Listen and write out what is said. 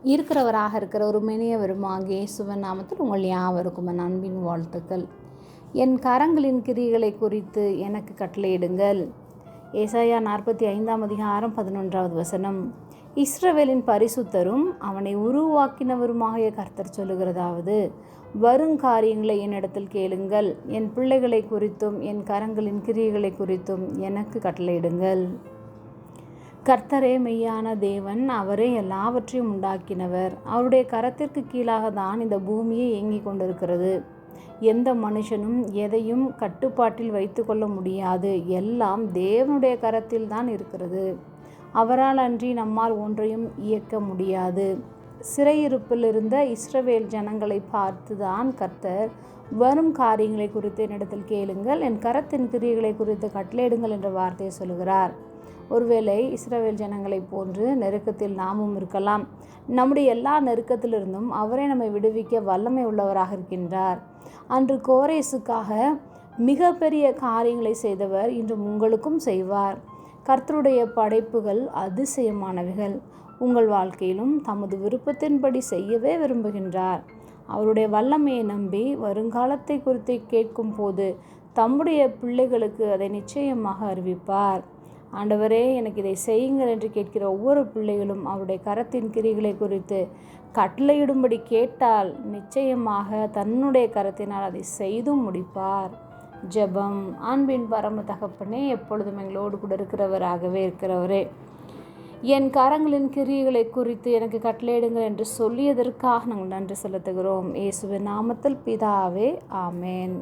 இருக்கிறவராக இருக்கிற ஒரு மெனியவருமாகிய இயேசுவின் நாமத்தில் உங்கள் யாவருக்கும் என் அன்பின் வாழ்த்துக்கள். என் கரங்களின் கிரியைகளை குறித்து எனக்கு கட்டளையிடுங்கள். ஏசாயா 45:11 இஸ்ரவேலின் பரிசுத்தரும் அவனை உருவாக்கினவருமாகிய கர்த்தர் சொல்லுகிறதாவது, வருங்காரியங்களை என்னிடத்தில் கேளுங்கள். என் பிள்ளைகளை குறித்தும் என் கரங்களின் கிரியைகளை குறித்தும் எனக்கு கட்டளையிடுங்கள். கர்த்தரே மெய்யான தேவன், அவரே எல்லாவற்றையும் உண்டாக்கினவர். அவருடைய கரத்திற்கு கீழாக தான் இந்த பூமியை இயங்கிக் கொண்டிருக்கிறது. எந்த மனுஷனும் எதையும் கட்டுப்பாட்டில் வைத்து கொள்ள முடியாது. எல்லாம் தேவனுடைய கரத்தில் தான் இருக்கிறது. அவரால் அன்றி நம்மால் ஒன்றையும் இயக்க முடியாது. சிறையிருப்பில் இருந்த இஸ்ரவேல் ஜனங்களை பார்த்து தான் கர்த்தர், வரும் காரியங்களை குறித்து என்னிடத்தில் கேளுங்கள், என் கரத்தின் கிரியைகளை குறித்து கட்டளையிடுங்கள் என்ற வார்த்தையை சொல்கிறார். ஒருவேளை இஸ்ரவேல் ஜனங்களைப் போன்று நெருக்கத்தில் நாமும் இருக்கலாம். நம்முடைய எல்லா நெருக்கத்திலிருந்தும் அவரே நம்மை விடுவிக்க வல்லமை உள்ளவராக இருக்கின்றார். அன்று கோரேசுக்காக மிகப்பெரிய காரியங்களை செய்தவர் இன்று உங்களுக்கும் செய்வார். கர்த்தருடைய படைப்புகள் அதிசயமானவைகள். உங்கள் வாழ்க்கையிலும் தமது விருப்பத்தின்படி செய்யவே விரும்புகின்றார். அவருடைய வல்லமையை நம்பி வருங்காலத்தை குறித்து கேட்கும் போது தம்முடைய பிள்ளைகளுக்கு அதை நிச்சயமாக அறிவிப்பார். ஆண்டவரே, எனக்கு இதை செய்யுங்கள் என்று கேட்கிற ஒவ்வொரு பிள்ளைகளும் அவருடைய கரத்தின் கிரிகளை குறித்து கட்டளையிடும்படி கேட்டால் நிச்சயமாக தன்னுடைய கரத்தினால் அதை செய்தும் முடிப்பார். ஜெபம். அன்பின் பரம தகப்பனே, எப்பொழுதும் எங்களோடு கூட இருக்கிறவராகவே இருக்கிறவரே, என் கரங்களின் கிரியைகளை குறித்து எனக்கு கட்டளையிடுங்கள் என்று சொல்லியதற்காக நாங்கள் நன்றி செலுத்துகிறோம். இயேசுவின் நாமத்தில் பிதாவே, ஆமேன்.